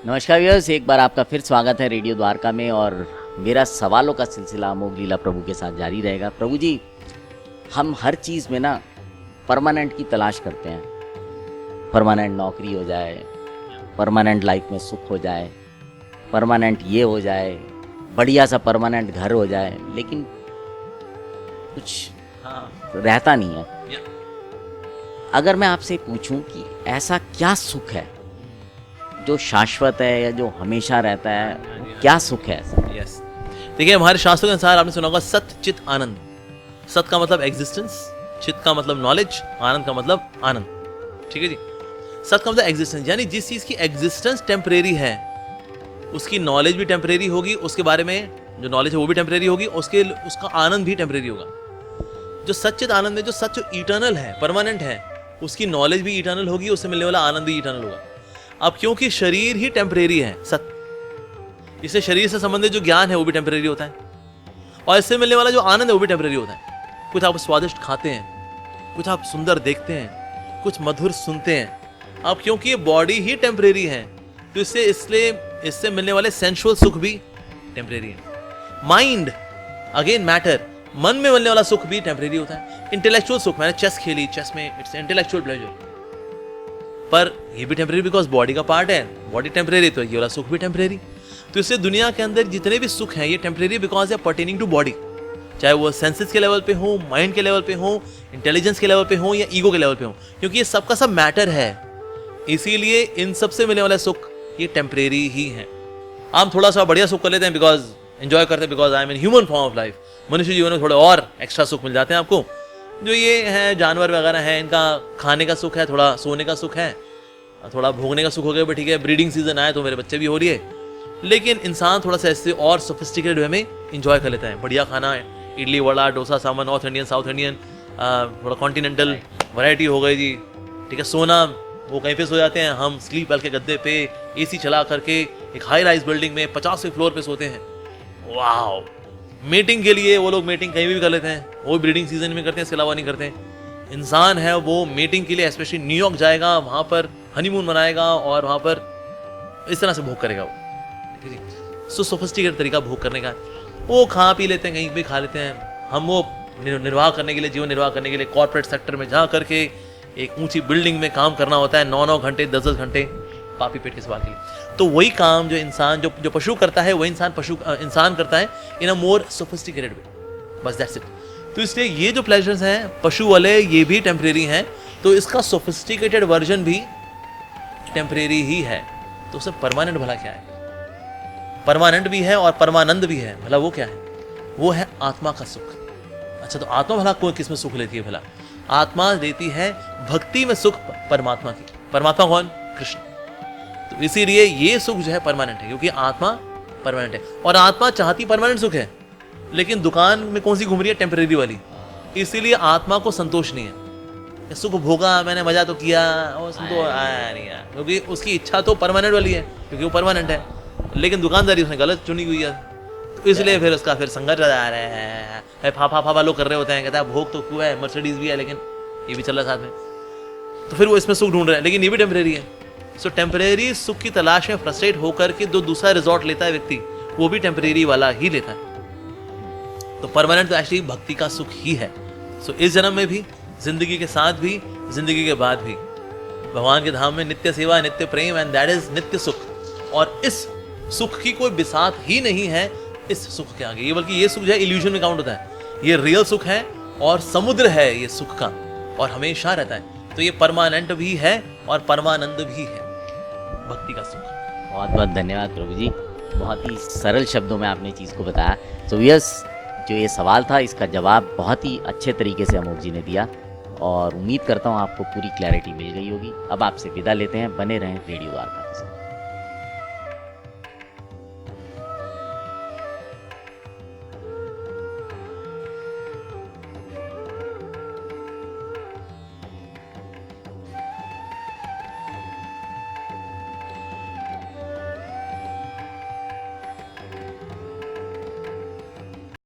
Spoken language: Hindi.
नमस्कार व्यूअर्स, एक बार आपका फिर स्वागत है रेडियो द्वारका में। और मेरा सवालों का सिलसिला अमोघ लीला प्रभु के साथ जारी रहेगा। प्रभु जी, हम हर चीज़ में ना परमानेंट की तलाश करते हैं। परमानेंट नौकरी हो जाए, परमानेंट लाइफ में सुख हो जाए, परमानेंट ये हो जाए, बढ़िया सा परमानेंट घर हो जाए, लेकिन कुछ रहता नहीं है। अगर मैं आपसे पूछूं कि ऐसा क्या सुख है जो शाश्वत है या जो हमेशा रहता है, क्या सुख है ऐसा? यस, देखिए हमारे शास्त्रों के अनुसार आपने सुना होगा सत चित आनंद। सत का मतलब एग्जिस्टेंस, चित का मतलब नॉलेज, आनंद का मतलब आनंद। ठीक है जी। सत का मतलब एग्जिस्टेंस, यानी जिस चीज की एग्जिस्टेंस टेम्परेरी है उसकी नॉलेज भी टेम्परेरी होगी, उसके बारे में जो नॉलेज है वो भी टेम्परेरी होगी, उसका आनंद भी टेम्परेरी होगा। जो सच्चित आनंद है, जो सच इटर्नल है, परमानेंट है, उसकी नॉलेज भी इटर्नल होगी, उससे मिलने वाला आनंद भी इटर्नल होगा। अब क्योंकि शरीर ही टेम्परेरी है, सत, इससे शरीर से संबंधित जो ज्ञान है वो भी टेम्परेरी होता है, और इससे मिलने वाला जो आनंद है वो भी टेम्परेरी होता है। कुछ आप स्वादिष्ट खाते हैं, कुछ आप सुंदर देखते हैं, कुछ मधुर सुनते हैं। अब क्योंकि ये बॉडी ही टेम्परेरी है तो इससे मिलने वाले सेंसुअल सुख भी टेम्परेरी है। माइंड अगेन मैटर, मन में मिलने वाला सुख भी टेम्परेरी होता है। इंटेलेक्चुअल सुख, मैंने चेस खेली, चेस में इट्स इंटेलेक्चुअल प्लेजर, पर ये भी टेम्परेरी बिकॉज बॉडी का पार्ट है, बॉडी टेम्परेरी, तो ये वाला सुख भी टेम्परेरी। तो इससे दुनिया के अंदर जितने भी सुख हैं ये temporary because they are pertaining to body, चाहे वो सेंसेस के लेवल पे हो, माइंड के लेवल पे हो, इंटेलिजेंस के लेवल पे हो या ईगो के लेवल पे हो, क्योंकि ये सबका सब मैटर है। इसीलिए इन सबसे मिलने वाला सुख ये टेम्परेरी ही है। हम थोड़ा सा बढ़िया सुख कर लेते हैं बिकॉज एंजॉय करते हैं, because I am in human form of life. मनुष्य जीवन में थोड़े और एक्स्ट्रा सुख मिल जाते हैं आपको। जो ये है जानवर वगैरह है, इनका खाने का सुख है, थोड़ा सोने का सुख है, थोड़ा भोगने का सुख हो गया, ठीक है, ब्रीडिंग सीजन आए तो मेरे बच्चे भी हो रही है। लेकिन इंसान थोड़ा सा ऐसे और सोफिस्टिकेटेड वे में एंजॉय कर लेता है। बढ़िया खाना है, इडली वड़ा डोसा सामान, नॉर्थ इंडियन साउथ इंडियन, थोड़ा कॉन्टिनेंटल वैरायटी हो गई जी। ठीक है, सोना वो कहीं पे सो जाते हैं, हम स्लीप वाले के गद्दे पे एसी चला करके एक हाई राइज बिल्डिंग में 50वें फ्लोर पे सोते हैं। वाह, मीटिंग के लिए वो लोग मीटिंग कहीं भी कर लेते हैं, वो ब्रीडिंग सीजन में करते हैं, इसके अलावा नहीं करते हैं। इंसान है वो मीटिंग के लिए स्पेशली न्यूयॉर्क जाएगा, वहां पर हनीमून मनाएगा और वहां पर इस तरह से भोग करेगा वो। सो सोफिस्टिकेटेड तरीका भोग करने का, वो खा पी लेते हैं, कहीं भी खा लेते हैं। हम वो निर्वाह करने के लिए, जीवन निर्वाह करने के लिए कॉर्पोरेट सेक्टर में जा करके एक ऊंची बिल्डिंग में काम करना होता है, 9-9 घंटे 10-10 घंटे पापी पेट के सवाल के लिए। तो वही काम जो इंसान जो पशु करता है, वही इंसान करता है इन अ मोर सोफिस्टिकेटेड वे। बस दैट्स इट। तो इसलिए ये जो प्लेजर्स हैं पशु वाले, ये भी टेम्परेरी हैं, तो इसका सोफिस्टिकेटेड वर्जन भी टेम्परेरी ही है। तो उससे परमानेंट भला क्या है? परमानेंट भी है और परमानंद भी है। भला वो क्या है? वो है आत्मा का सुख। अच्छा, तो आत्मा भला कोई किस में सुख लेती है? भला आत्मा देती है भक्ति में सुख परमात्मा की। परमात्मा कौन? कृष्ण। तो इसीलिए ये सुख जो है परमानेंट है, क्योंकि आत्मा परमानेंट है। और आत्मा चाहती परमानेंट सुख है, लेकिन दुकान में कौन सी घूम रही है? टेम्परेरी वाली। इसीलिए आत्मा को संतोष नहीं है। सुख भोगा, मैंने मजा तो किया, और संतोष आया नहीं यार, क्योंकि उसकी इच्छा तो परमानेंट वाली है, क्योंकि वो परमानेंट है, लेकिन दुकानदारी उसने गलत चुनी हुई है। तो इसलिए फिर उसका फिर संघर्ष आ रहे हैं, फाफा लोग कर रहे होते हैं, कहता है भोग तो हुआ है, मर्सिडीज भी है, लेकिन ये भी चल रहा है साथ में, तो फिर वो इसमें सुख ढूंढ रहे हैं, लेकिन ये भी टेम्परेरी है। सो टेम्परेरी सुख की तलाश में फ्रस्ट्रेट होकर के जो दूसरा रिजॉर्ट लेता है व्यक्ति, वो भी टेम्परेरी वाला ही लेता है। तो परमानेंट तो एक्चुअली भक्ति का सुख ही है। सो इस जन्म में भी, जिंदगी के साथ भी, जिंदगी के बाद भी भगवान के धाम में नित्य सेवा, नित्य प्रेम, एंड दैट इज नित्य सुख। और इस सुख की कोई बिसात ही नहीं है इस सुख के आगे, ये बल्कि ये सुख जो है इल्यूजन में काउंट होता है। ये रियल सुख है और समुद्र है ये सुख का, और हमेशा रहता है। तो ये परमानेंट भी है और परमानंद भी है, भक्ति का सुख। बहुत बहुत धन्यवाद प्रभु जी, बहुत ही सरल शब्दों में आपने चीज़ को बताया। तो यस, जो ये सवाल था इसका जवाब बहुत ही अच्छे तरीके से अमोघ जी ने दिया, और उम्मीद करता हूँ आपको पूरी क्लैरिटी मिल गई होगी। अब आपसे विदा लेते हैं, बने रहें रेडियो द्वारका के साथ।